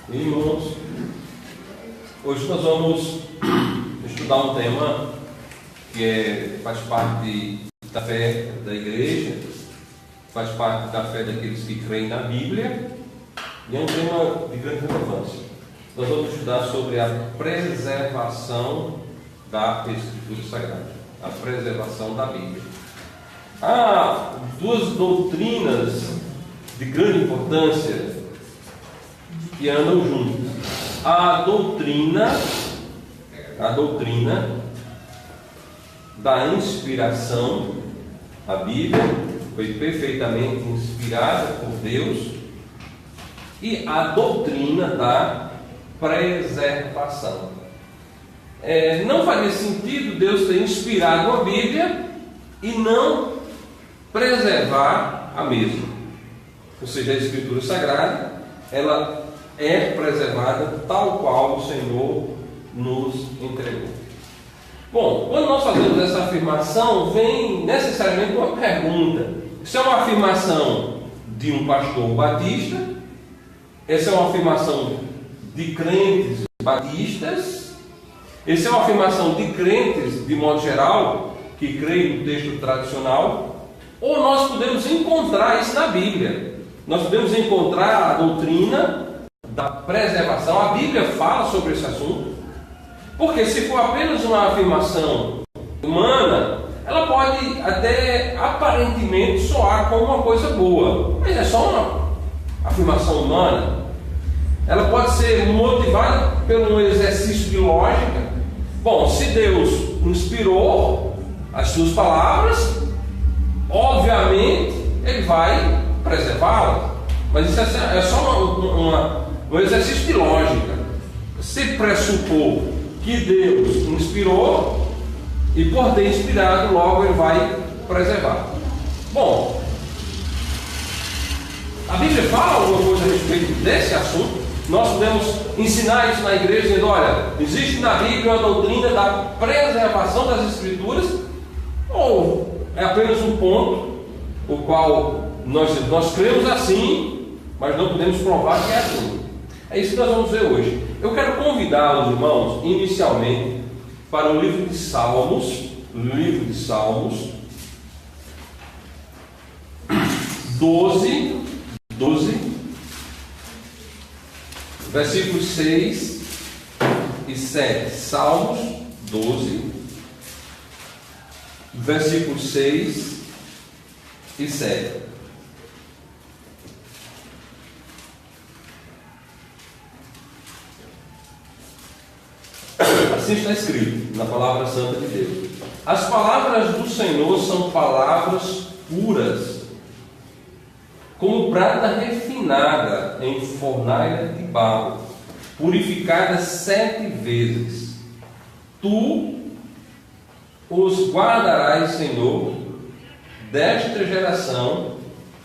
Irmãos, hoje nós vamos estudar um tema que faz parte da fé da igreja, faz parte da fé daqueles que creem na Bíblia, e é um tema de grande relevância. Nós vamos estudar sobre a preservação da Escritura Sagrada, a preservação da Bíblia. Há duas doutrinas de grande importância que andam juntas. A doutrina da inspiração. A Bíblia foi perfeitamente inspirada por Deus, e a doutrina da preservação. Não faria sentido Deus ter inspirado a Bíblia e não preservar a mesma. Ou seja, a Escritura Sagrada, ela é preservada tal qual o Senhor nos entregou. Bom, quando nós fazemos essa afirmação, vem necessariamente uma pergunta. Isso é uma afirmação de um pastor batista? Essa é uma afirmação de crentes batistas? Essa é uma afirmação de crentes, de modo geral, que creem no texto tradicional? Ou nós podemos encontrar isso na Bíblia? Nós podemos encontrar a doutrina da preservação. A Bíblia fala sobre esse assunto, porque se for apenas uma afirmação humana, ela pode até aparentemente soar como uma coisa boa, mas é só uma afirmação humana. Ela pode ser motivada por um exercício de lógica. Bom, se Deus inspirou as suas palavras, obviamente Ele vai preservá-las. Mas isso é só um exercício de lógica. Se pressupor que Deus inspirou, e por ter inspirado, logo Ele vai preservar. Bom, a Bíblia fala alguma coisa a respeito desse assunto. Nós podemos ensinar isso na igreja, dizendo: olha, existe na Bíblia uma doutrina da preservação das Escrituras, ou é apenas um ponto, o qual nós cremos assim, mas não podemos provar que é assim. É isso que nós vamos ver hoje. Eu quero convidar os irmãos, inicialmente, para o livro de Salmos, 12, versículos 6 e 7. Salmos 12, versículos 6 e 7. Assim está escrito na palavra santa de Deus: as palavras do Senhor são palavras puras, como prata refinada em fornalha de barro, purificada 7 vezes. Tu os guardarás, Senhor, desta geração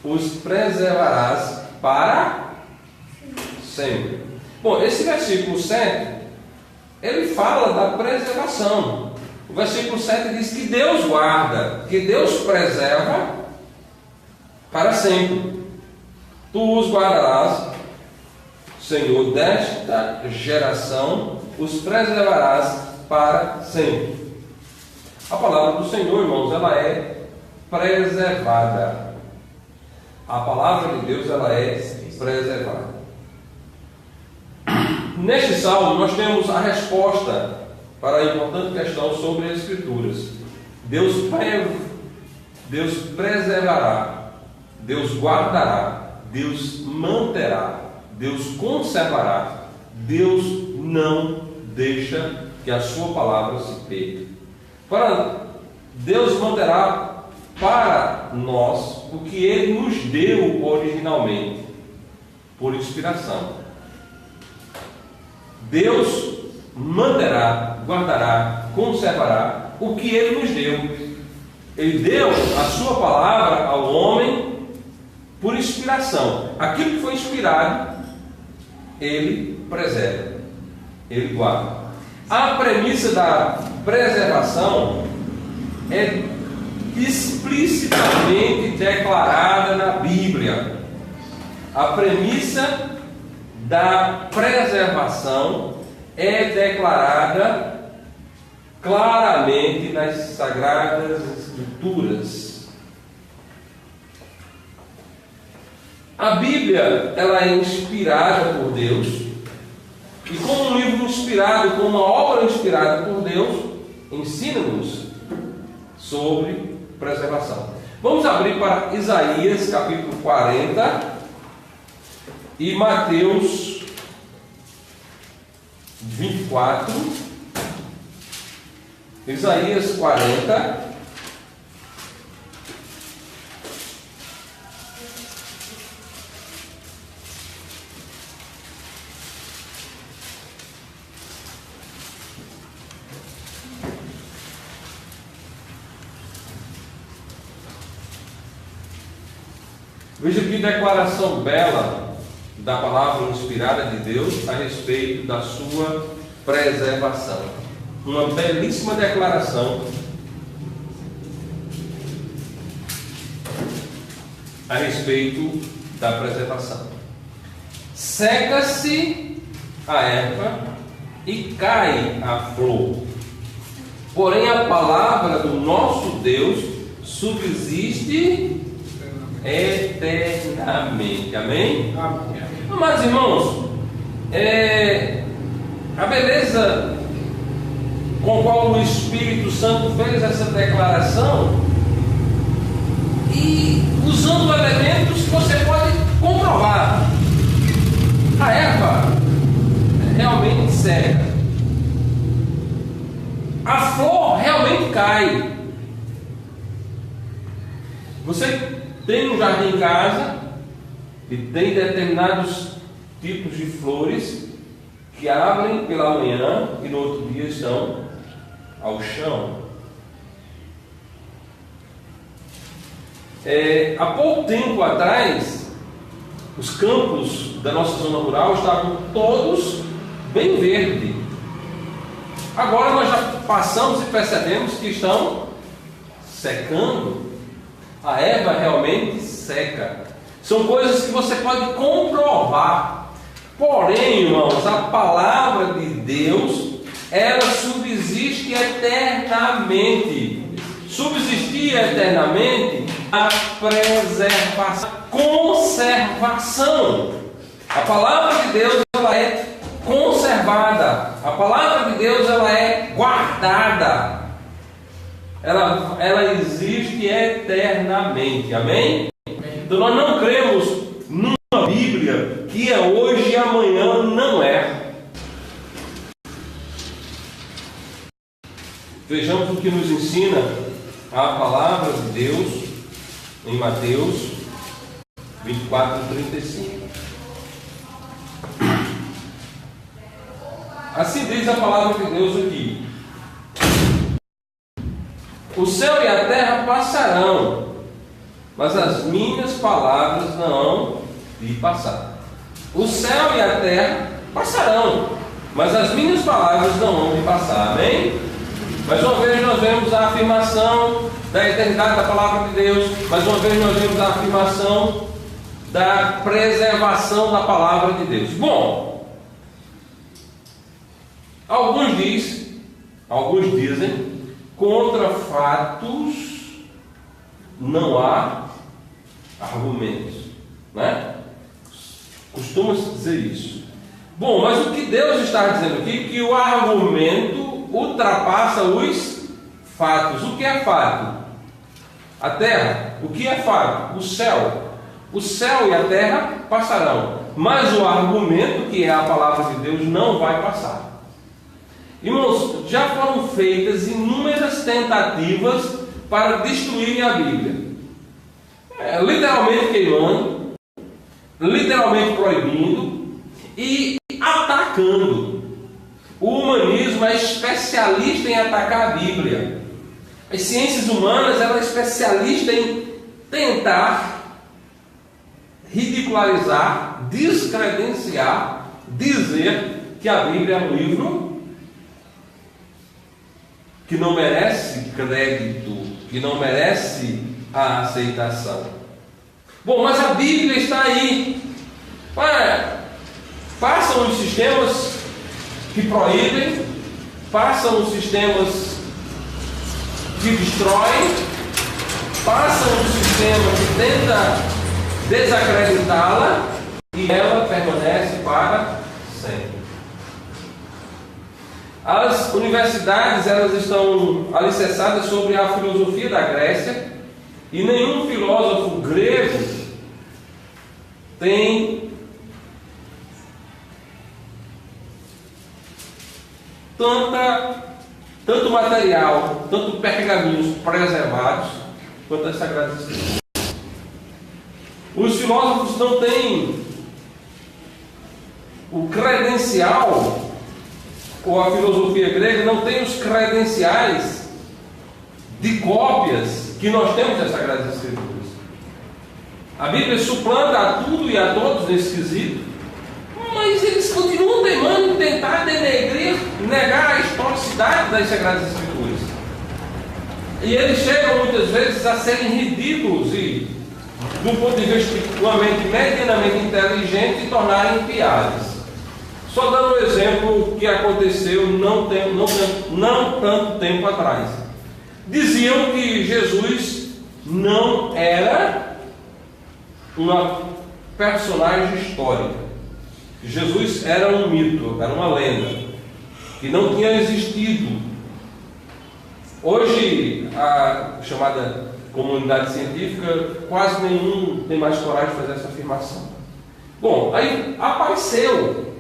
os preservarás para sempre. Bom, esse versículo 7, ele fala da preservação. O versículo 7 diz que Deus guarda, que Deus preserva para sempre. Tu os guardarás, Senhor, desta geração os preservarás para sempre. A palavra do Senhor, irmãos, ela é preservada. A palavra de Deus, ela é preservada. Neste salmo nós temos a resposta para a importante questão sobre as Escrituras. Deus preservará, Deus guardará, Deus manterá, Deus conservará, Deus não deixa que a sua palavra se perca. Deus manterá para nós o que Ele nos deu originalmente, por inspiração. Deus manterá, guardará, conservará o que Ele nos deu. Ele deu a sua palavra ao homem por inspiração. Aquilo que foi inspirado, Ele preserva, Ele guarda. A premissa da preservação é explicitamente declarada na Bíblia. A premissa da preservação é declarada claramente nas Sagradas Escrituras. A Bíblia, ela é inspirada por Deus, e como um livro inspirado, como uma obra inspirada por Deus, ensina-nos sobre preservação. Vamos abrir para Isaías capítulo 40 e Mateus 24. Isaías 40. Veja que declaração bela da palavra inspirada de Deus a respeito da sua preservação. Uma belíssima declaração a respeito da preservação. Seca-se a erva e cai a flor, porém a palavra do nosso Deus subsiste eternamente. Amém? Amém. Mas, irmãos, a beleza com qual o Espírito Santo fez essa declaração, e usando elementos que você pode comprovar. A erva realmente seca, a flor realmente cai. Você tem um jardim em casa e tem determinados tipos de flores que abrem pela manhã e no outro dia estão ao chão. Há pouco tempo atrás, os campos da nossa zona rural estavam todos bem verdes. Agora nós já passamos e percebemos que estão secando. A erva realmente seca. São coisas que você pode comprovar. Porém, irmãos, a palavra de Deus, ela subsiste eternamente. Subsistir eternamente a preservação, conservação. A palavra de Deus, ela é conservada. A palavra de Deus, ela é guardada. Ela existe eternamente. Amém? Então nós não cremos numa Bíblia que é hoje e amanhã não é. Vejamos o que nos ensina a palavra de Deus em Mateus 24:35. Assim diz a palavra de Deus aqui: o céu e a terra passarão, mas as minhas palavras não hão de passar. O céu e a terra passarão, mas as minhas palavras não hão de passar. Amém? Mais uma vez nós vemos a afirmação da eternidade da palavra de Deus. Mais uma vez nós vemos a afirmação da preservação da palavra de Deus. Bom, alguns dizem, contra fatos não há argumentos, né? Costuma-se dizer isso. Bom, mas o que Deus está dizendo aqui é que o argumento ultrapassa os fatos. O que é fato? A terra. O que é fato? O céu. O céu e a terra passarão, mas o argumento, que é a palavra de Deus, não vai passar. Irmãos, já foram feitas inúmeras tentativas para destruírem a Bíblia. Literalmente queimando, literalmente proibindo e atacando. O humanismo é especialista em atacar a Bíblia. As ciências humanas, ela é especialista em tentar ridicularizar, descredenciar, dizer que a Bíblia é um livro que não merece crédito, que não merece a aceitação. Bom, mas a Bíblia está aí. Passam os sistemas que proíbem, passam os sistemas que destroem, passam o sistema que tenta desacreditá-la e ela permanece para sempre. As universidades, elas estão alicerçadas sobre a filosofia da Grécia e nenhum filósofo grego tem tanto material, tanto pergaminhos preservados quanto as Sagradas Escrituras. Os filósofos não têm o credencial, ou a filosofia grega não tem os credenciais de cópias que nós temos das Sagradas Escrituras. A Bíblia suplanta a tudo e a todos nesse quesito, mas eles continuam teimando em tentar denegrir, negar a historicidade das Sagradas Escrituras. E eles chegam muitas vezes a serem ridículos e, do ponto de vista de uma mente medianamente inteligente, tornarem piadas. Só dando um exemplo que aconteceu não tanto tempo atrás. Diziam que Jesus não era uma personagem histórica. Jesus era um mito, era uma lenda, que não tinha existido. Hoje, a chamada comunidade científica, quase nenhum tem mais coragem de fazer essa afirmação. Bom, aí apareceu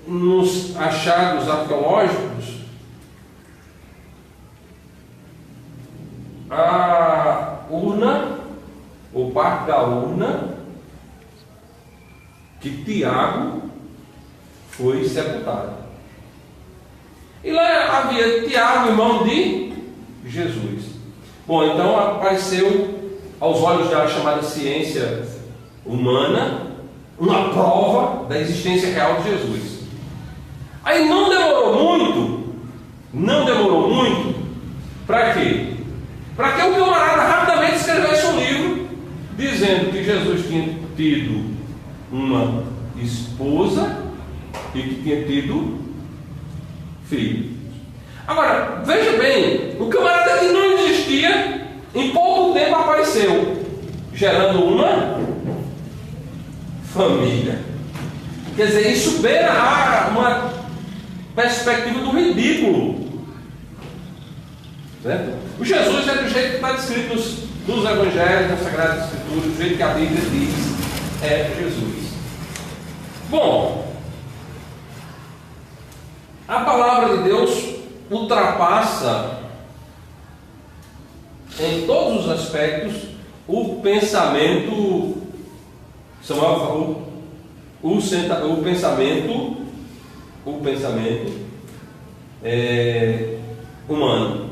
nos achados arqueológicos a urna, ou parte da urna, que Tiago foi sepultado. E lá havia Tiago, irmão de Jesus. Bom, então apareceu aos olhos da chamada ciência humana uma prova da existência real de Jesus. Aí não demorou muito, para quê? Para que o camarada rapidamente escrevesse um livro dizendo que Jesus tinha tido uma esposa e que tinha tido filho. Agora, veja bem, o camarada que não existia, em pouco tempo apareceu, gerando uma família. Quer dizer, isso beira uma perspectiva do ridículo. Certo? O Jesus é do jeito que está descrito nos Evangelhos, nas Sagradas Escrituras, do jeito que a Bíblia diz, é Jesus. Bom, a palavra de Deus ultrapassa em todos os aspectos o pensamento, o pensamento humano.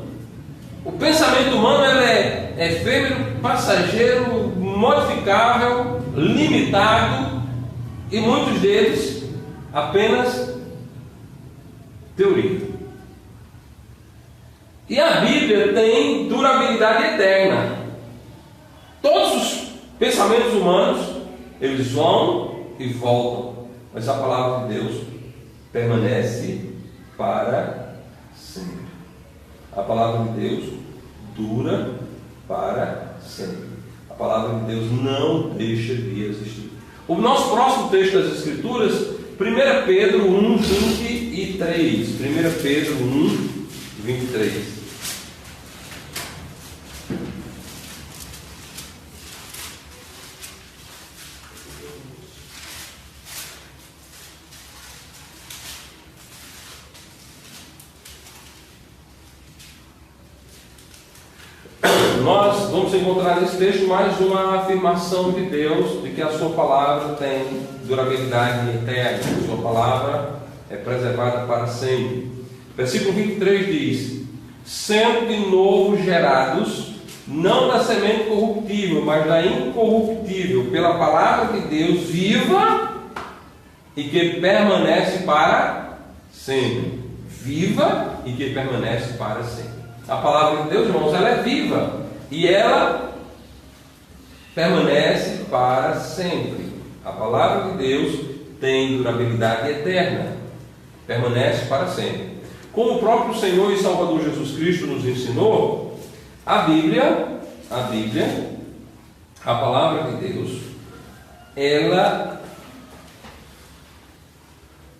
O pensamento humano é efêmero, passageiro, modificável, limitado e muitos deles apenas teoria. E a Bíblia tem durabilidade eterna. Todos os pensamentos humanos, eles vão e voltam, mas a palavra de Deus permanece para sempre. A palavra de Deus dura para sempre. A palavra de Deus não deixa de existir. O nosso próximo texto das Escrituras, 1 Pedro 1, 23. 1 Pedro 1, 23. Nós vamos encontrar nesse texto mais uma afirmação de Deus de que a sua palavra tem durabilidade eterna, a sua palavra é preservada para sempre. Versículo 23 diz: sendo de novo gerados, não da semente corruptível, mas da incorruptível, pela palavra de Deus viva e que permanece para sempre. Viva e que permanece para sempre. A palavra de Deus, irmãos, ela é viva e ela permanece para sempre. A palavra de Deus tem durabilidade eterna, permanece para sempre. Como o próprio Senhor e Salvador Jesus Cristo nos ensinou, a Bíblia, a palavra de Deus, ela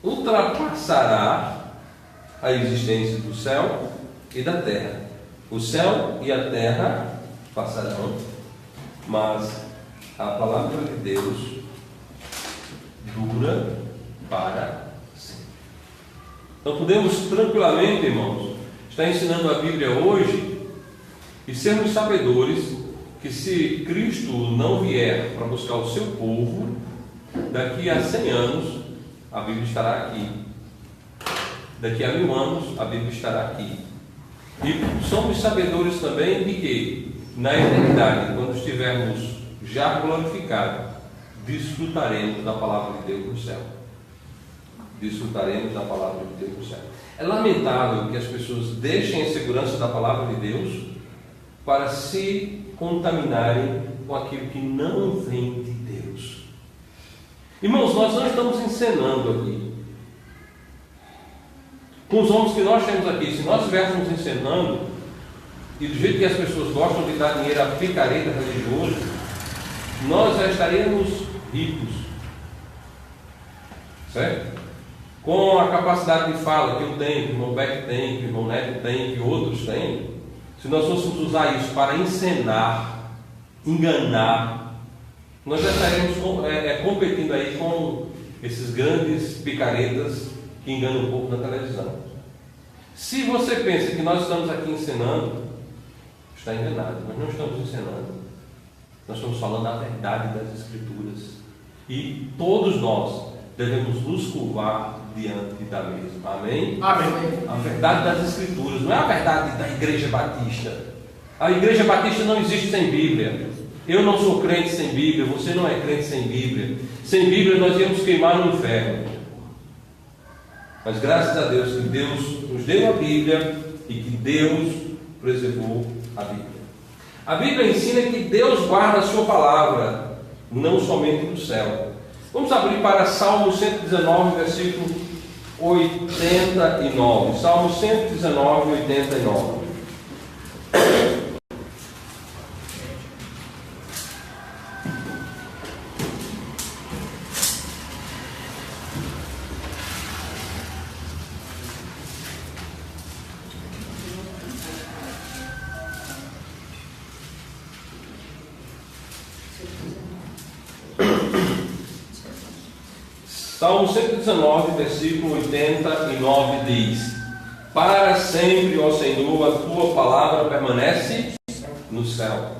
ultrapassará a existência do céu e da terra. O céu e a terra passarão, mas a palavra de Deus dura para sempre. Então podemos tranquilamente, irmãos, estar ensinando a Bíblia hoje e sermos sabedores que se Cristo não vier para buscar o seu povo, daqui a 100 anos a Bíblia estará aqui. Daqui a 1000 anos a Bíblia estará aqui. E somos sabedores também de que na eternidade, quando estivermos já glorificados, desfrutaremos da palavra de Deus no céu. Desfrutaremos da palavra de Deus no céu. É lamentável que as pessoas deixem a segurança da palavra de Deus para se contaminarem com aquilo que não vem de Deus. Irmãos, nós não estamos encenando aqui. Com os homens que nós temos aqui, se nós estivéssemos encenando, e do jeito que as pessoas gostam de dar dinheiro a picareta religioso, nós já estaríamos ricos. Certo? Com a capacidade de fala que eu tenho, que o irmão Beck tem, que o irmão Neto tem, que outros têm, se nós fôssemos usar isso para encenar, enganar, nós já estaremos competindo aí com esses grandes picaretas que enganam um pouco na televisão. Se você pensa que nós estamos aqui ensinando, está enganado. Nós não estamos ensinando. Nós estamos falando a verdade das Escrituras. E todos nós devemos nos curvar diante da mesma. Amém? Amém. A verdade das Escrituras, não é a verdade da Igreja Batista. A Igreja Batista não existe sem Bíblia. Eu não sou crente sem Bíblia, você não é crente sem Bíblia. Sem Bíblia nós íamos queimar no inferno. Mas graças a Deus que Deus nos deu a Bíblia e que Deus preservou a Bíblia. A Bíblia ensina que Deus guarda a sua palavra, não somente do céu. Vamos abrir para Salmo 119, versículo 89. Salmo 119, 89. Salmo 119, versículo 89 diz: Para sempre, ó Senhor, a tua palavra permanece no céu.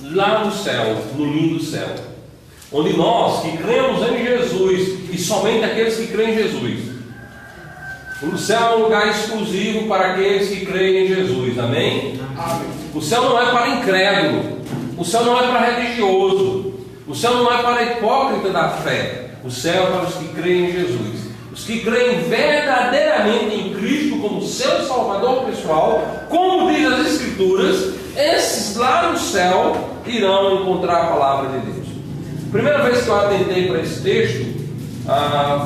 Lá no céu, no lindo céu, onde nós que cremos em Jesus, e somente aqueles que creem em Jesus. O céu é um lugar exclusivo para aqueles que creem em Jesus. Amém? Amém. O céu não é para incrédulo. O céu não é para religioso. O céu não é para hipócrita da fé. O céu é para os que creem em Jesus. Os que creem verdadeiramente em Cristo como seu Salvador pessoal, como diz as Escrituras, esses lá no céu irão encontrar a palavra de Deus. A primeira vez que eu atentei para esse texto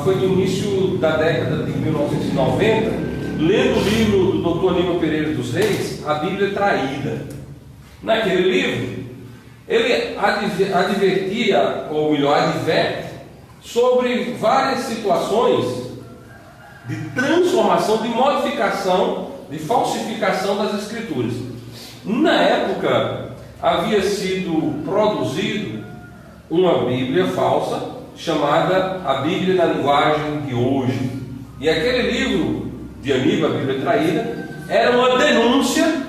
foi no início da década de 1990, lendo o livro do Dr. Aníbal Pereira dos Reis, A Bíblia Traída. Naquele livro, ele advertia, ou melhor, adverte, sobre várias situações de transformação, de modificação, de falsificação das Escrituras. Na época, havia sido produzido uma Bíblia falsa, chamada a Bíblia na linguagem de hoje. E aquele livro de Aníbal, a Bíblia Traída, era uma denúncia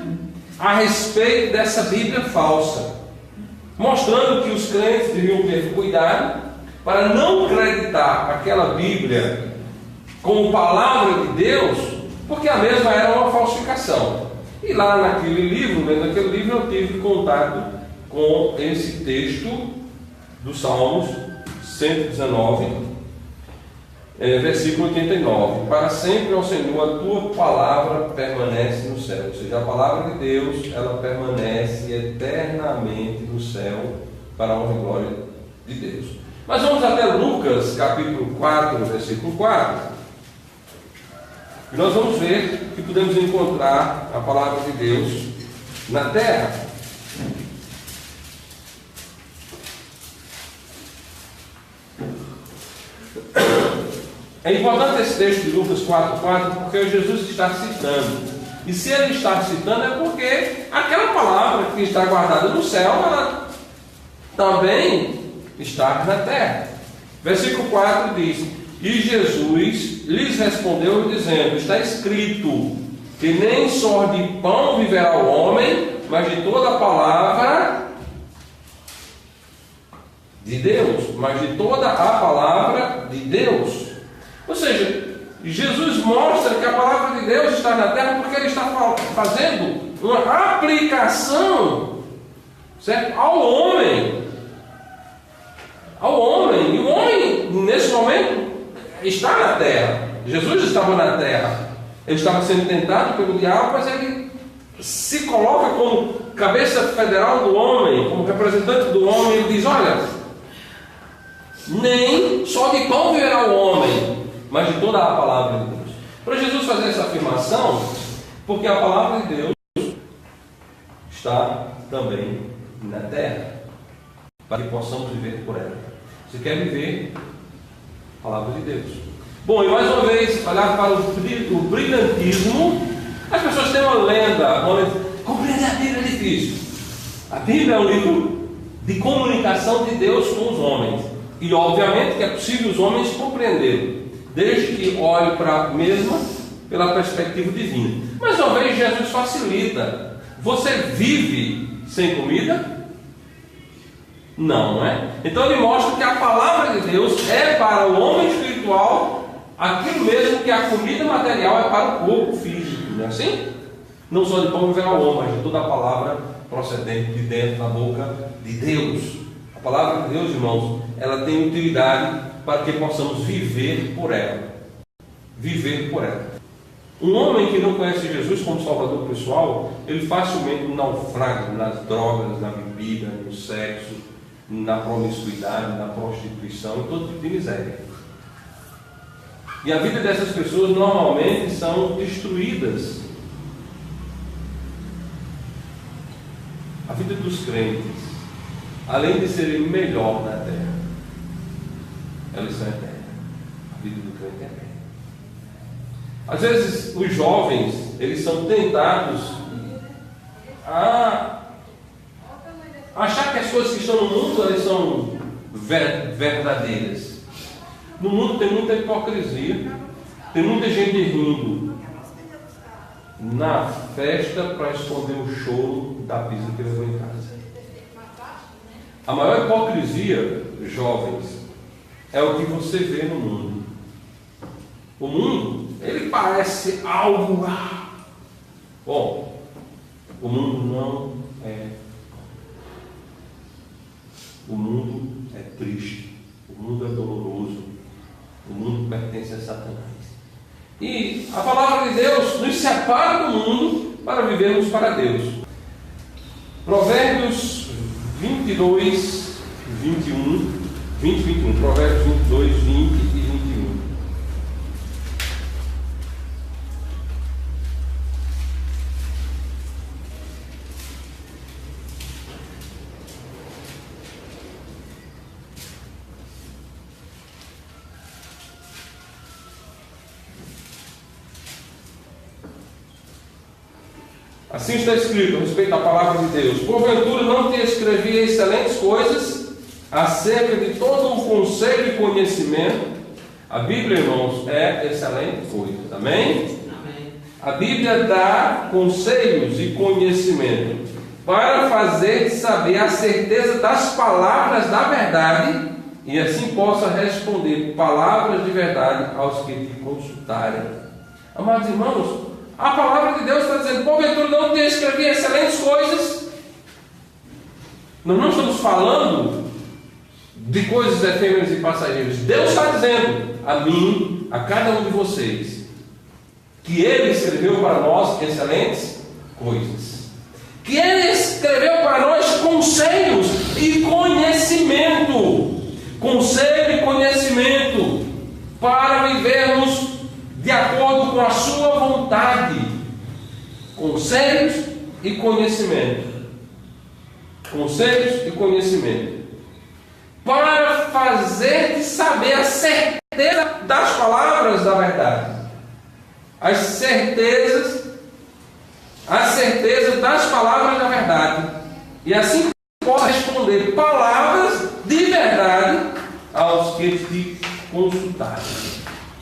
a respeito dessa Bíblia falsa, mostrando que os crentes deviam ter cuidado para não acreditar aquela Bíblia como palavra de Deus, porque a mesma era uma falsificação. E lá naquele livro, lendo aquele livro, eu tive contato com esse texto do Salmos 119, versículo 89. Para sempre, ó Senhor, a tua palavra permanece no céu. Ou seja, a palavra de Deus, ela permanece eternamente no céu para a honra e glória de Deus. Mas vamos até Lucas, capítulo 4, versículo 4. E nós vamos ver que podemos encontrar a palavra de Deus na terra. É importante esse texto de Lucas 4,4 porque Jesus está citando. E se ele está citando é porque aquela palavra que está guardada no céu, ela também está na terra. Versículo 4 diz: E Jesus lhes respondeu dizendo: Está escrito que nem só de pão viverá o homem, mas de toda a palavra de Deus. Mas de toda a palavra de Deus. Ou seja, Jesus mostra que a palavra de Deus está na terra porque ele está fazendo uma aplicação, certo? Ao homem. Ao homem. E o homem, nesse momento, está na terra. Jesus estava na terra. Ele estava sendo tentado pelo diabo, mas ele se coloca como cabeça federal do homem, como representante do homem. Ele diz: olha, nem só de pão viverá o homem, mas de toda a palavra de Deus. Para Jesus fazer essa afirmação, porque a palavra de Deus está também na terra, para que possamos viver por ela. Você quer viver a palavra de Deus? Bom, e mais uma vez, olhar para o brilhantismo. As pessoas têm uma lenda, compreender a Bíblia é difícil. A Bíblia é um livro de comunicação de Deus com os homens. E obviamente que é possível os homens compreendê-lo, desde que olhe para a mesma pela perspectiva divina. Mas uma vez Jesus facilita. Você vive sem comida? Não é? Então ele mostra que a palavra de Deus é para o homem espiritual aquilo mesmo que a comida material é para o corpo físico, não é assim? Não só de pão viverá o homem, mas de toda a palavra procedente de dentro da boca de Deus. A palavra de Deus, irmãos, ela tem utilidade para que possamos viver por ela. Viver por ela. Um homem que não conhece Jesus como Salvador pessoal, ele facilmente naufraga nas drogas, na bebida, no sexo, na promiscuidade, na prostituição e todo tipo de miséria. E a vida dessas pessoas normalmente são destruídas. A vida dos crentes, além de serem melhor na terra, elas são eternas. A vida do crente é eterna. Às vezes os jovens, eles são tentados a achar que as coisas que estão no mundo, elas são verdadeiras. No mundo tem muita hipocrisia, tem muita gente rindo na festa para esconder o choro da pizza que levou em casa. A maior hipocrisia, jovens, é o que você vê no mundo. O mundo, ele parece algo. Bom, o mundo não é. O mundo é triste. O mundo é doloroso. O mundo pertence a Satanás. E a palavra de Deus nos separa do mundo para vivermos para Deus. Provérbios 22, 21. 20 e 21. Provérbios 22, 20 e 21. Assim está escrito a respeito à palavra de Deus: porventura não te escrevi excelentes coisas acerca de todo o conselho e conhecimento. A Bíblia, irmãos, é excelente coisa. Amém? Amém. A Bíblia dá conselhos e conhecimento para fazer saber a certeza das palavras da verdade, e assim possa responder palavras de verdade aos que te consultarem. Amados irmãos, a palavra de Deus está dizendo: porventura não te escrevi excelentes coisas. Nós não estamos falando de coisas efêmeras e passageiras. Deus está dizendo a mim, a cada um de vocês, que Ele escreveu para nós excelentes coisas. Que Ele escreveu para nós conselhos e conhecimento. Conselho e conhecimento para vivermos de acordo com a sua vontade. Conselhos e conhecimento. Conselhos e conhecimento. Para fazer saber a certeza das palavras da verdade. As certezas das palavras da verdade. E assim possa responder palavras de verdade aos que te consultarem.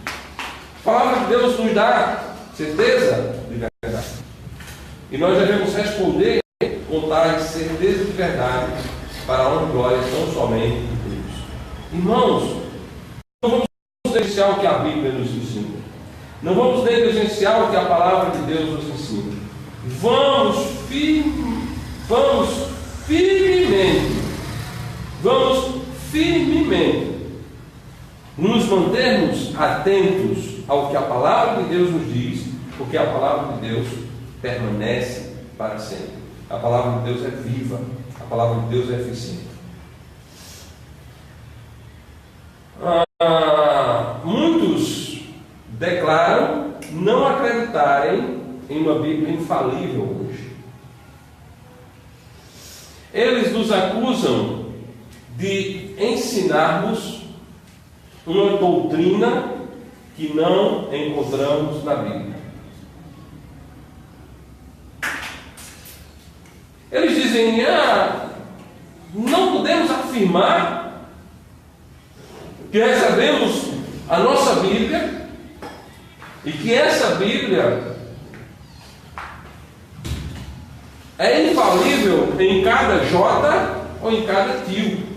A palavra de Deus nos dá certeza de verdade. E nós devemos responder com tais certeza de verdade para a honra e glória tão somente de Deus. Irmãos, não vamos negligenciar o que a Bíblia nos ensina. Não vamos negligenciar o que a palavra de Deus nos ensina. Vamos firmemente nos mantermos atentos ao que a palavra de Deus nos diz, porque a palavra de Deus permanece para sempre. A palavra de Deus é viva, a palavra de Deus é eficiente. Muitos declaram não acreditarem em uma Bíblia infalível hoje. Eles nos acusam de ensinarmos uma doutrina que não encontramos na Bíblia. Eles dizem, não podemos afirmar que recebemos a nossa Bíblia e que essa Bíblia é infalível em cada J ou em cada tio.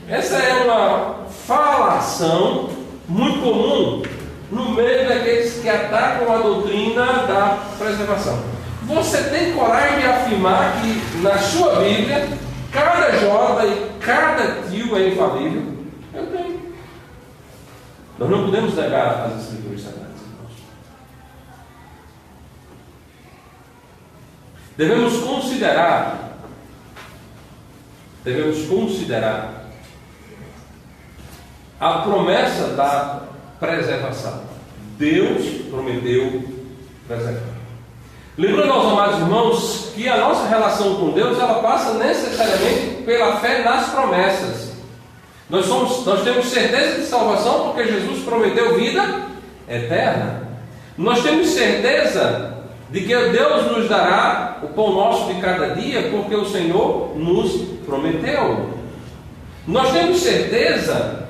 Essa é uma falação muito comum no meio daqueles que atacam a doutrina da preservação. Você tem coragem de afirmar que na sua Bíblia cada J e cada tio é infalível? Eu tenho. Nós não podemos negar as Escrituras Sagradas. Devemos considerar a promessa da preservação. Deus prometeu preservar. Lembrando aos amados irmãos que a nossa relação com Deus, ela passa necessariamente pela fé nas promessas. Nós temos certeza de salvação porque Jesus prometeu vida eterna. Nós temos certeza de que Deus nos dará o pão nosso de cada dia, porque o Senhor nos prometeu. Nós temos certeza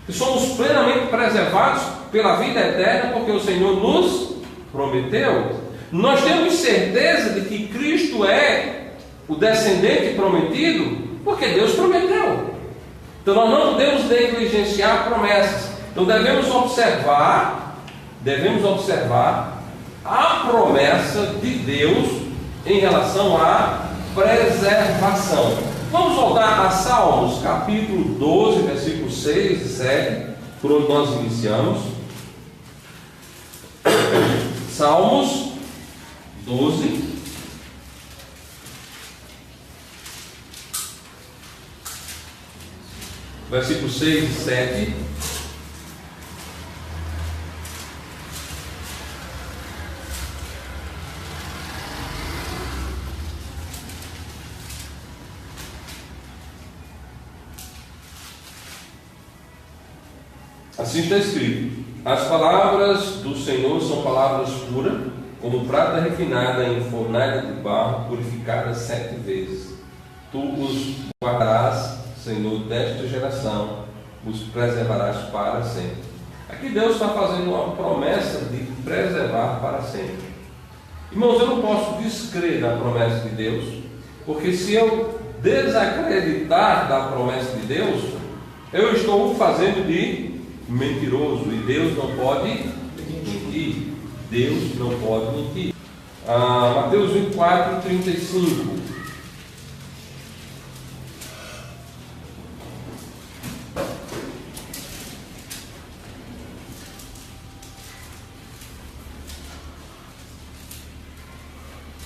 que somos plenamente preservados pela vida eterna, porque o Senhor nos prometeu. Nós temos certeza de que Cristo é o descendente prometido, porque Deus prometeu. Então nós não podemos negligenciar promessas. Então devemos observar a promessa de Deus em relação à preservação. Vamos voltar a Salmos, capítulo 12, versículos 6 e 7, por onde nós iniciamos. Salmos 12, versículos 6 e 7. Assim está escrito: as palavras do Senhor são palavras puras, como prata refinada em fornalha de barro, purificada 7 vezes. Tu os guardarás, Senhor, desta geração, os preservarás para sempre. Aqui Deus está fazendo uma promessa de preservar para sempre. Irmãos, eu não posso descrer da promessa de Deus, porque se eu desacreditar da promessa de Deus, eu estou fazendo de mentiroso, e Deus não pode mentir. Deus não pode mentir. Mateus 24, 35.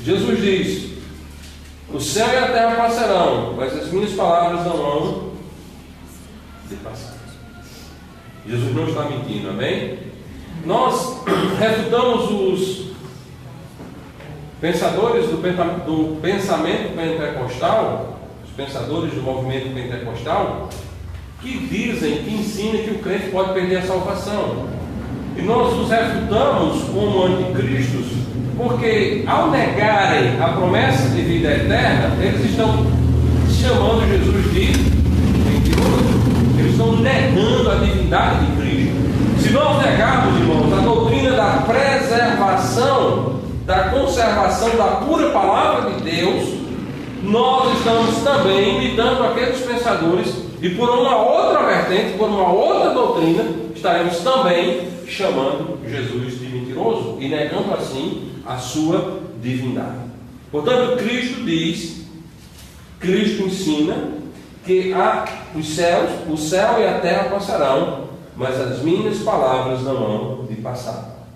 Jesus diz: O céu e a terra passarão, mas as minhas palavras não vão de passar. Jesus não está mentindo, amém? Nós refutamos os pensadores do pensamento pentecostal, os pensadores do movimento pentecostal, que dizem, que ensinam que o crente pode perder a salvação. E nós os refutamos como anticristos, porque ao negarem a promessa de vida eterna, eles estão chamando Jesus de mentiroso. Eles estão negando a divindade de Cristo. Se nós negarmos, irmãos, a doutrina da preservação, da conservação da pura palavra de Deus, nós estamos também imitando aqueles pensadores e por uma outra vertente, por uma outra doutrina, estaremos também chamando Jesus de mentiroso e negando assim a sua divindade. Portanto, Cristo diz, Cristo ensina que o céu e a terra passarão, mas as minhas palavras não hão de passar.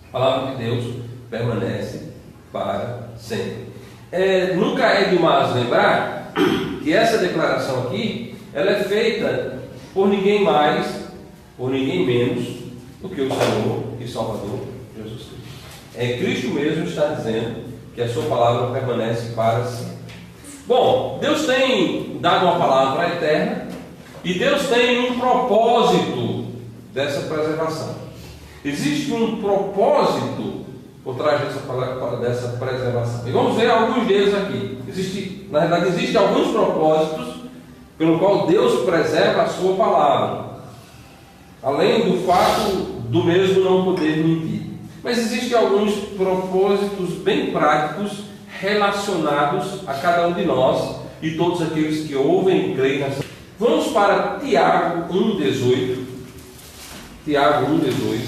A palavra de Deus permanece para sempre. Nunca é demais lembrar que essa declaração aqui, ela é feita por ninguém mais, por ninguém menos do que o Senhor e Salvador Jesus Cristo. Cristo mesmo está dizendo que a sua palavra permanece para sempre. Bom, Deus tem dado uma palavra eterna e Deus tem um propósito dessa preservação. Existe um propósito por trás dessa preservação. E vamos ver alguns deles aqui. Na verdade, existem alguns propósitos pelo qual Deus preserva a sua palavra, além do fato do mesmo não poder mentir. Mas existem alguns propósitos bem práticos relacionados a cada um de nós e todos aqueles que ouvem e creem nessa. Vamos para Tiago 1,18. Tiago 1,18.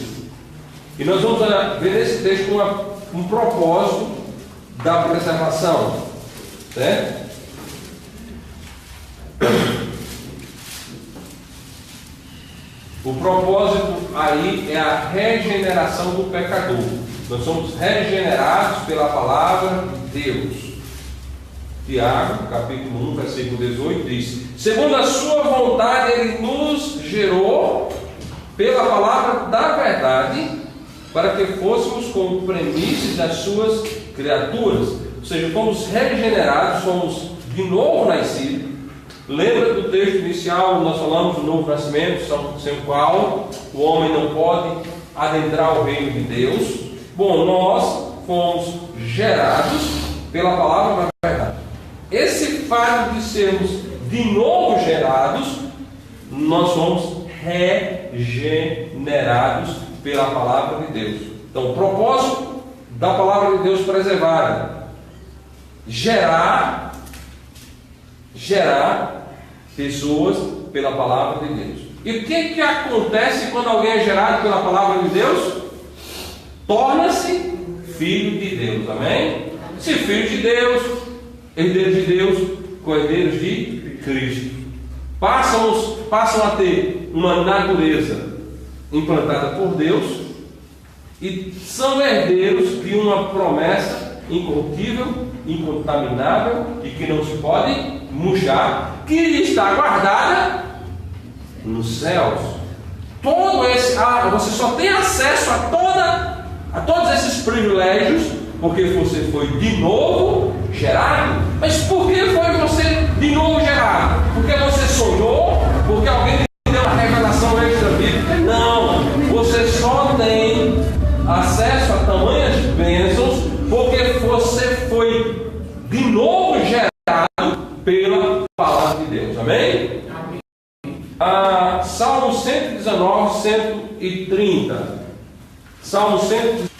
E nós vamos ver nesse texto um propósito da preservação, certo? O propósito aí é a regeneração do pecador. Nós somos regenerados pela palavra de Deus. Tiago, capítulo 1, versículo 18, diz: segundo a sua vontade, Ele nos gerou pela palavra da verdade, para que fôssemos como premissas das suas criaturas. Ou seja, fomos regenerados, somos de novo nascidos. Lembra do texto inicial, nós falamos do novo nascimento, sem o qual o homem não pode adentrar o reino de Deus. Bom, nós fomos gerados pela palavra da verdade. Esse fato de sermos de novo gerados, nós somos regenerados pela palavra de Deus. Então, o propósito da palavra de Deus preservada: gerar pessoas pela palavra de Deus. E o que acontece quando alguém é gerado pela palavra de Deus? Torna-se filho de Deus, amém? Se filho de Deus, herdeiros de Deus, co-herdeiros de Cristo, passam a ter uma natureza implantada por Deus e são herdeiros de uma promessa incorruptível, incontaminável e que não se pode murchar, que está guardada nos céus. Você só tem acesso a todos esses privilégios porque você foi de novo gerado. Mas por que foi você de novo gerado? Porque você sonhou? Porque alguém lhe deu uma revelação extra-bíblica? Não, você só tem acesso a tamanhas bênçãos porque você foi de novo gerado pela palavra de Deus, amém? Amém. Salmo 119, 130. Salmo 119.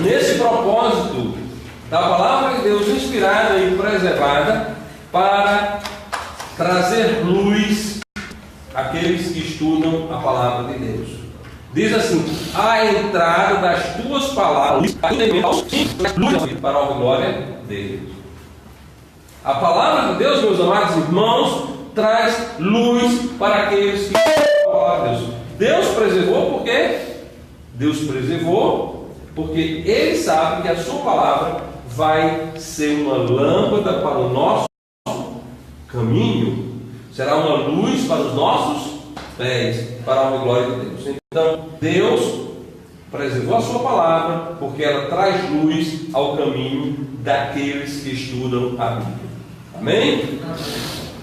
Nesse propósito da palavra de Deus inspirada e preservada para trazer luz àqueles que estudam a palavra de Deus. Diz assim: a entrada das tuas palavras para a glória de Deus. A palavra de Deus, meus amados irmãos, traz luz para aqueles que estudam a palavra de Deus. Deus preservou porque Deus preservou, porque Ele sabe que a sua palavra vai ser uma lâmpada para o nosso caminho, será uma luz para os nossos pés, para a honra e glória de Deus. Então, Deus preservou a sua palavra, porque ela traz luz ao caminho daqueles que estudam a Bíblia. Amém?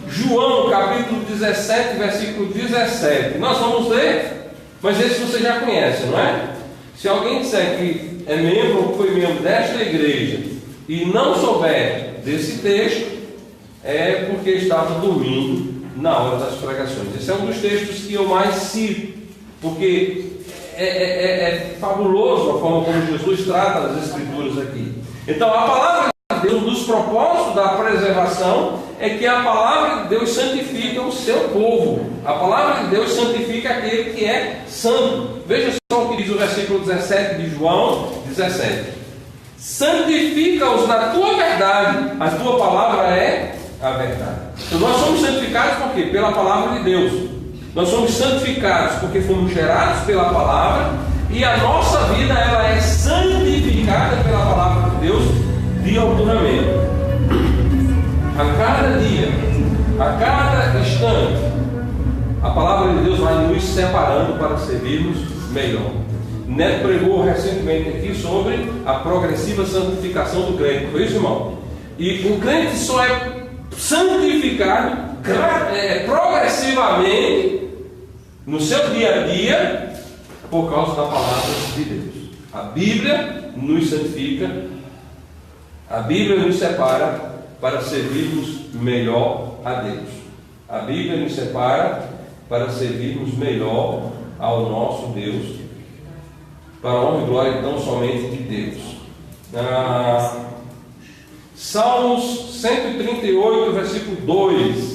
João, capítulo 17, versículo 17. Nós vamos ler, mas esse você já conhece, não é? Se alguém disser que é membro ou foi membro desta igreja e não souber desse texto, é porque estava dormindo na hora das pregações. Esse é um dos textos que eu mais cito, porque é fabuloso a forma como Jesus trata as Escrituras aqui. Então, a palavra de Deus, um dos propósitos da preservação, é que a palavra de Deus santifica o seu povo. A palavra de Deus santifica aquele que é santo. Veja só o que diz o versículo 17 de João 17. Santifica-os na tua verdade, a tua palavra é a verdade. Então nós somos santificados por quê? Pela palavra de Deus. Nós somos santificados porque fomos gerados pela palavra, e a nossa vida ela é santificada pela palavra de Deus diuturnamente. A cada dia, a cada instante, a palavra de Deus vai nos separando para servirmos melhor. Neto pregou recentemente aqui sobre a progressiva santificação do crente. Foi isso, irmão? E o crente só é santificado progressivamente no seu dia a dia por causa da palavra de Deus. A Bíblia nos santifica, a Bíblia nos separa para servirmos melhor a Deus. A Bíblia nos separa para servirmos melhor ao nosso Deus, para a honra e glória então somente de Deus. Salmos 138, versículo 2.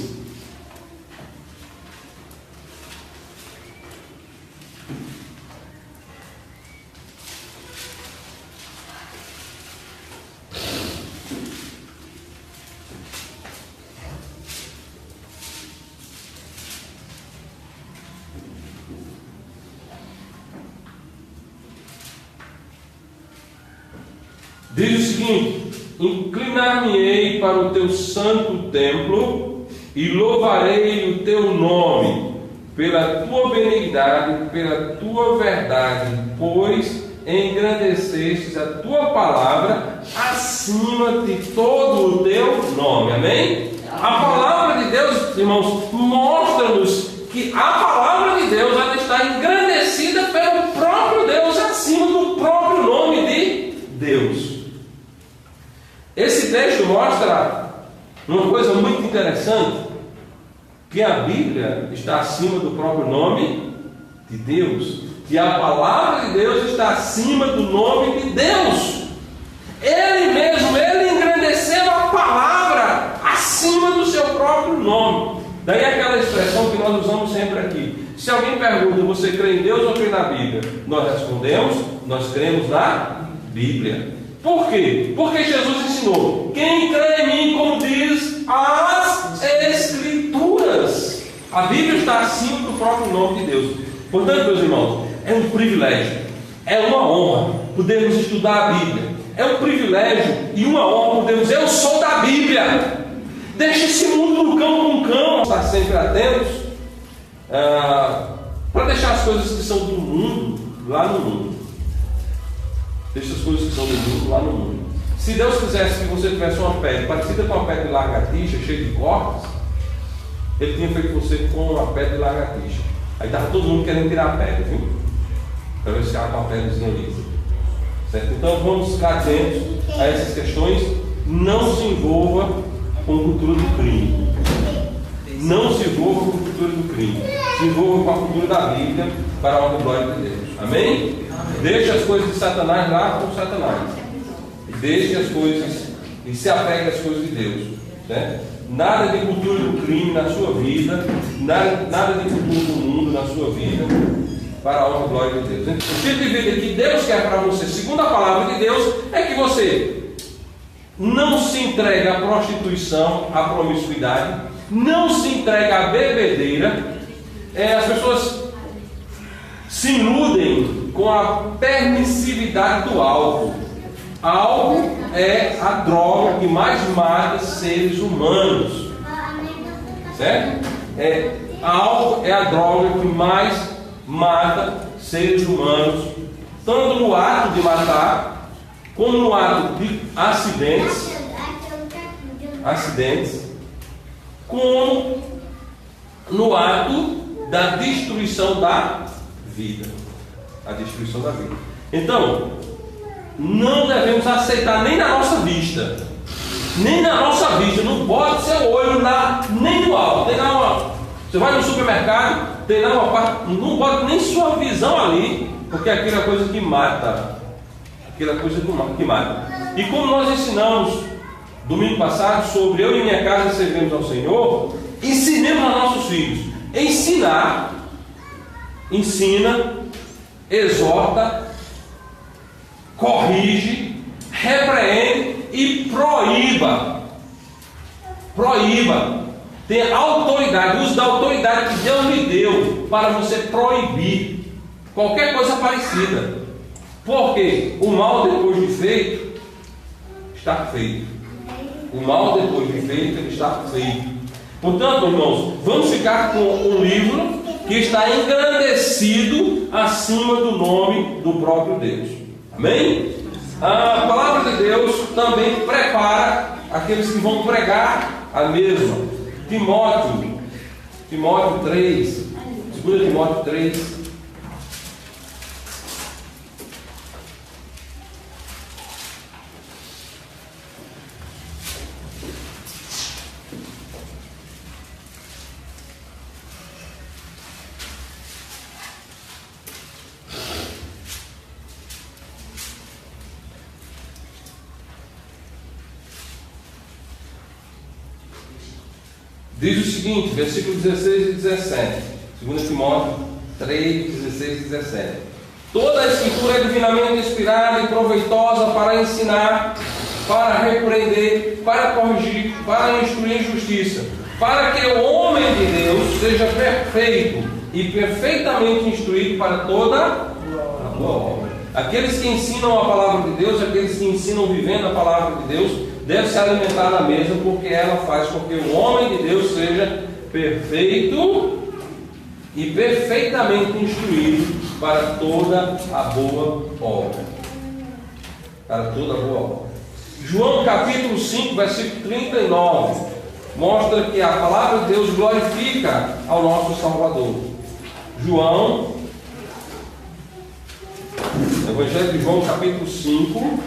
Diz o seguinte: inclinar-me-ei para o teu santo templo e louvarei o teu nome pela tua benignidade, pela tua verdade, pois engrandecestes a tua palavra acima de todo o teu nome. Amém? A palavra de Deus, irmãos, mostra-nos que a palavra de Deus ela está engrandecida pelo próprio Deus, acima do próprio nome de Deus. Esse texto mostra uma coisa muito interessante, que a Bíblia está acima do próprio nome de Deus, que a palavra de Deus está acima do nome de Deus. Ele mesmo, ele engrandeceu a palavra acima do seu próprio nome. Daí aquela expressão que nós usamos sempre aqui: se alguém pergunta, você crê em Deus ou crê na Bíblia? Nós respondemos, nós cremos na Bíblia. Por quê? Porque Jesus ensinou: quem crê em mim, como diz as Escrituras. A Bíblia está acima do próprio nome de Deus. Portanto, meus irmãos, é um privilégio, é uma honra podermos estudar a Bíblia. É um privilégio e uma honra podermos: eu sou da Bíblia. Deixa esse mundo no cão com cão. Estar sempre atentos para deixar as coisas que são do mundo lá no mundo. Deixa as coisas que são do mundo lá no mundo. Se Deus quisesse que você tivesse uma pele parecida com uma pele de lagartixa, cheia de cordas, Ele tinha feito você com uma pele de lagartixa. Aí estava todo mundo querendo tirar a pele, viu? Para ver se ficava com a pelezinha lisa. Certo? Então vamos ficar atentos a essas questões. Não se envolva com a cultura do crime. Não se envolva com a cultura do crime. Se envolva com a cultura da Bíblia, para a honra e glória de Deus. Amém? Deixe as coisas de Satanás lá com Satanás. Deixe as coisas e se apegue às coisas de Deus. Né? Nada de cultura do crime na sua vida, nada de cultura do mundo na sua vida, para a honra e glória de Deus. O tipo de vida que Deus quer para você, segundo a palavra de Deus, é que você não se entregue à prostituição, à promiscuidade, não se entregue à bebedeira. As pessoas se iludem com a permissividade do álcool. Álcool é a droga que mais mata seres humanos. Certo? Álcool é a droga que mais mata seres humanos, tanto no ato de matar, como no ato de acidentes, como no ato da destruição da vida. A destruição da vida. Então, não devemos aceitar nem na nossa vista. Nem na nossa vista. Não pode ser o olho nem no alto. Tem lá você vai no supermercado, tem lá uma parte. Não pode nem sua visão ali. Porque aquilo é coisa que mata. Aquilo é coisa que mata. E como nós ensinamos domingo passado sobre eu e minha casa servimos ao Senhor, ensinemos aos nossos filhos. Ensina, exorta, corrige, repreende e proíba. Tem autoridade, use da autoridade que Deus lhe deu para você proibir qualquer coisa parecida. Porque o mal depois de feito está feito. O mal depois de feito está feito. Portanto, irmãos, vamos ficar com um livro que está engrandecido acima do nome do próprio Deus. Amém? A palavra de Deus também prepara aqueles que vão pregar a mesma. Timóteo 3, 2 Timóteo 3. Diz o seguinte, versículos 16 e 17, 2 Timóteo 3, 16 e 17. Toda a Escritura é divinamente inspirada e proveitosa para ensinar, para repreender, para corrigir, para instruir em justiça, para que o homem de Deus seja perfeito e perfeitamente instruído para toda a boa obra. Aqueles que ensinam a palavra de Deus, aqueles que ensinam vivendo a palavra de Deus, deve se alimentar da mesa, porque ela faz com que o homem de Deus seja perfeito e perfeitamente instruído para toda a boa obra. Para toda a boa obra. João capítulo 5, versículo 39, mostra que a palavra de Deus glorifica ao nosso Salvador. João, Evangelho de João capítulo 5,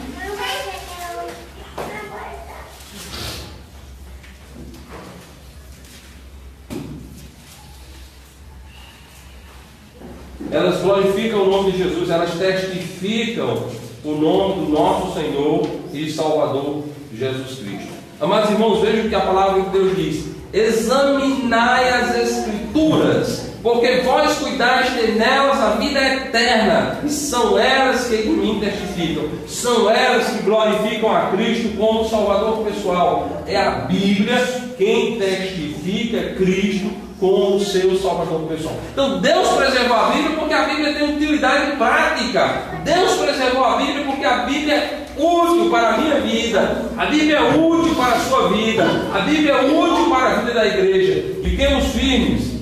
elas glorificam o nome de Jesus, elas testificam o nome do nosso Senhor e Salvador Jesus Cristo. Amados irmãos, vejam que a palavra de Deus diz: examinai as Escrituras, porque vós cuidaste nelas a vida eterna, e são elas que em mim testificam, são elas que glorificam a Cristo como Salvador pessoal. É a Bíblia quem testifica Cristo como seu Salvador pessoal. Então Deus preservou a Bíblia porque a Bíblia tem utilidade prática. Deus preservou a Bíblia porque a Bíblia é útil para a minha vida. A Bíblia é útil para a sua vida. A Bíblia é útil para a vida da igreja. Fiquemos firmes,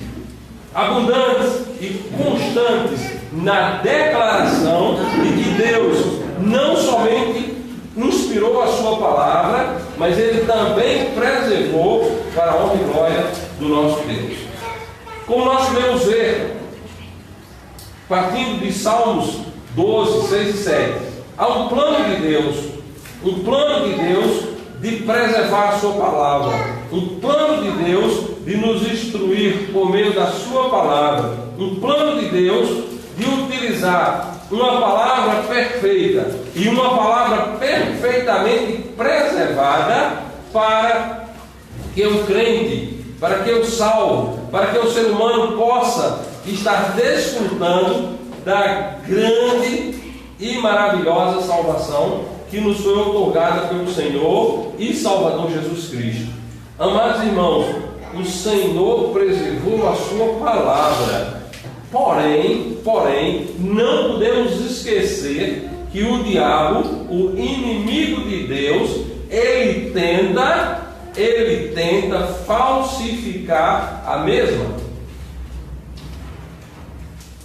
abundantes e constantes na declaração de que Deus não somente inspirou a sua palavra, mas Ele também preservou para a honra e glória do nosso Deus. Como nós podemos ver, partindo de Salmos 12, 6 e 7, há um plano de Deus de preservar a sua palavra, um plano de Deus de nos instruir por meio da sua palavra, um plano de Deus de utilizar uma palavra perfeita e uma palavra perfeitamente preservada para que o crente, para que o salvo, para que o ser humano possa estar desfrutando da grande e maravilhosa salvação que nos foi otorgada pelo Senhor e Salvador Jesus Cristo. Amados irmãos, o Senhor preservou a sua palavra. Porém, não podemos esquecer que o diabo, o inimigo de Deus, ele tenta falsificar a mesma.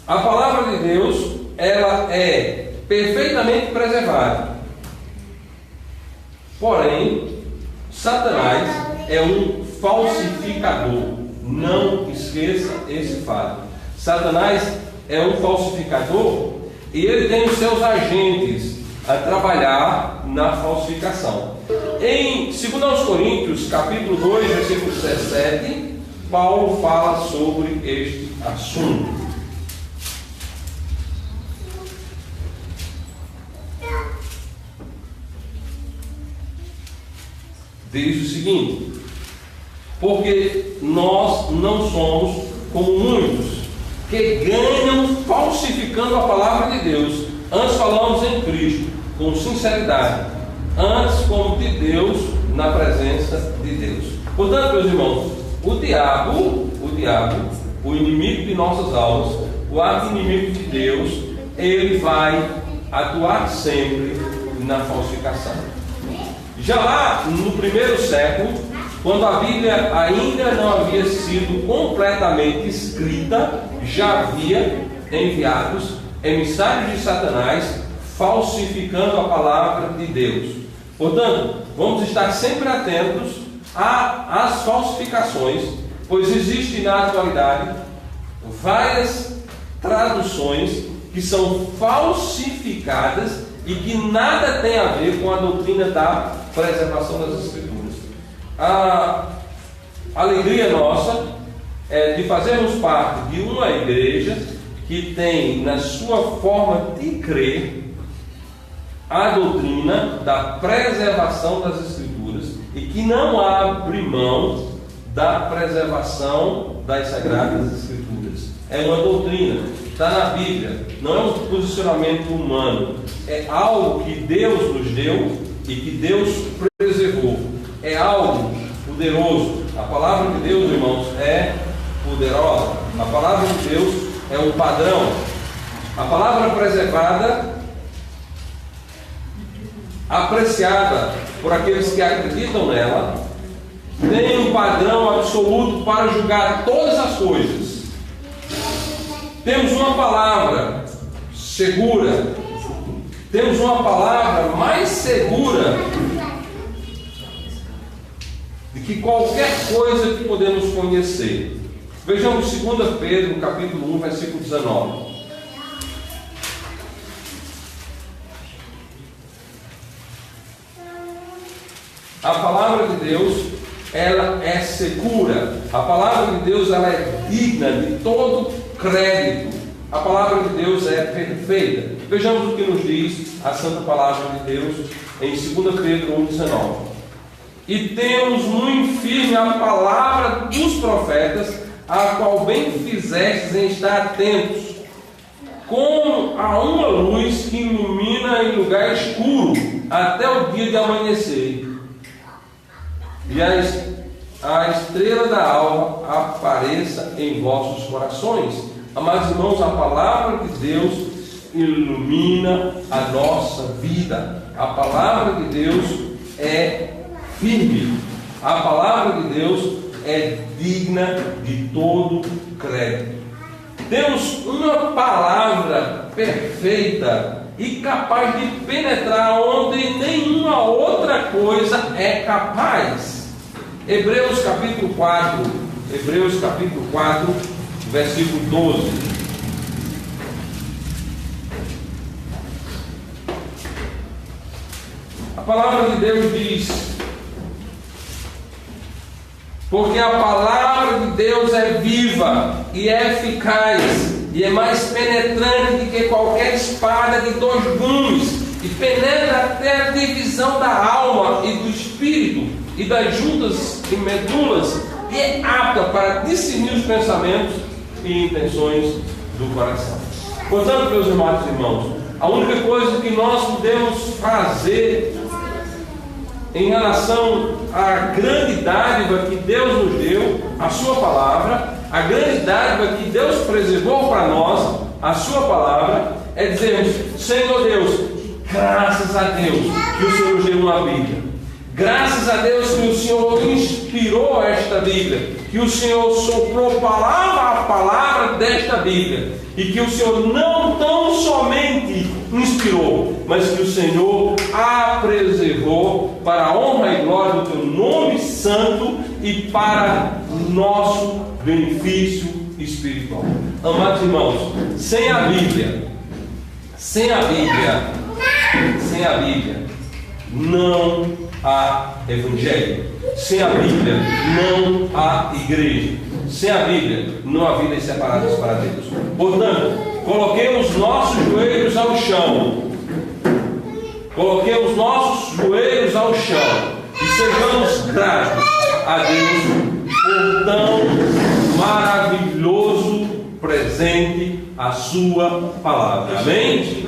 A palavra de Deus, ela é perfeitamente preservada. Porém, Satanás é um falsificador. Não esqueça esse fato. Satanás é um falsificador e ele tem os seus agentes a trabalhar na falsificação. Em 2 Coríntios, capítulo 2, versículo 17, Paulo fala sobre este assunto. Diz o seguinte: porque nós não somos como muitos que ganham falsificando a palavra de Deus. Antes falamos em Cristo com sinceridade, antes como de Deus, na presença de Deus. Portanto, meus irmãos, o diabo, o inimigo de nossas almas, o arqui-inimigo de Deus, ele vai atuar sempre na falsificação. Já lá no primeiro século, quando a Bíblia ainda não havia sido completamente escrita, já havia enviados emissários de Satanás falsificando a palavra de Deus. Portanto, vamos estar sempre atentos às falsificações, pois existe na atualidade várias traduções que são falsificadas e que nada tem a ver com a doutrina da preservação das Escrituras. A alegria nossa é de fazermos parte de uma igreja que tem na sua forma de crer a doutrina da preservação das Escrituras e que não abre mão da preservação das Sagradas Escrituras. É uma doutrina, está na Bíblia, não é um posicionamento humano, é algo que Deus nos deu e que Deus preservou. É algo poderoso. A palavra de Deus, irmãos, é poderosa. A palavra de Deus é um padrão. A palavra preservada, apreciada por aqueles que acreditam nela, tem um padrão absoluto para julgar todas as coisas. Temos uma palavra segura, temos uma palavra mais segura de que qualquer coisa que podemos conhecer. Vejamos 2 Pedro, capítulo 1, versículo 19. A palavra de Deus, ela é segura. A palavra de Deus, ela é digna de todo crédito. A palavra de Deus é perfeita. Vejamos o que nos diz a santa palavra de Deus em 2 Pedro 1,19. E temos muito firme a palavra dos profetas, a qual bem fizestes em estar atentos, como a uma luz que ilumina em lugar escuro até o dia de amanhecer, e a estrela da alva apareça em vossos corações. Amados irmãos, a palavra de Deus ilumina a nossa vida. A palavra de Deus é firme. A palavra de Deus é digna de todo crédito. Temos uma palavra perfeita e capaz de penetrar onde nenhuma outra coisa é capaz. Hebreus capítulo 4, versículo 12. A palavra de Deus diz: porque a palavra de Deus é viva e é eficaz e é mais penetrante do que qualquer espada de 2 gumes, e penetra até a divisão da alma e do espírito e das juntas e medulas, e é apta para discernir os pensamentos e intenções do coração. Portanto, meus amados irmãos, a única coisa que nós podemos fazer em relação à grande dádiva que Deus nos deu, a sua palavra, A grande dádiva que Deus preservou para nós, a sua palavra, é dizermos: Senhor Deus, graças a Deus que o Senhor gerou uma Bíblia. Graças a Deus que o Senhor inspirou esta Bíblia, que o Senhor soprou a palavra desta Bíblia, e que o Senhor não tão somente inspirou, mas que o Senhor a preservou para a honra e glória do teu nome santo e para nosso benefício espiritual. Amados irmãos, sem a Bíblia não há evangelho. Sem a Bíblia não há igreja. Sem a Bíblia não há vidas separadas para Deus. Portanto, coloquemos nossos joelhos ao chão. Coloquemos nossos joelhos ao chão e sejamos gratos a Deus por tão maravilhoso presente a sua palavra. Amém?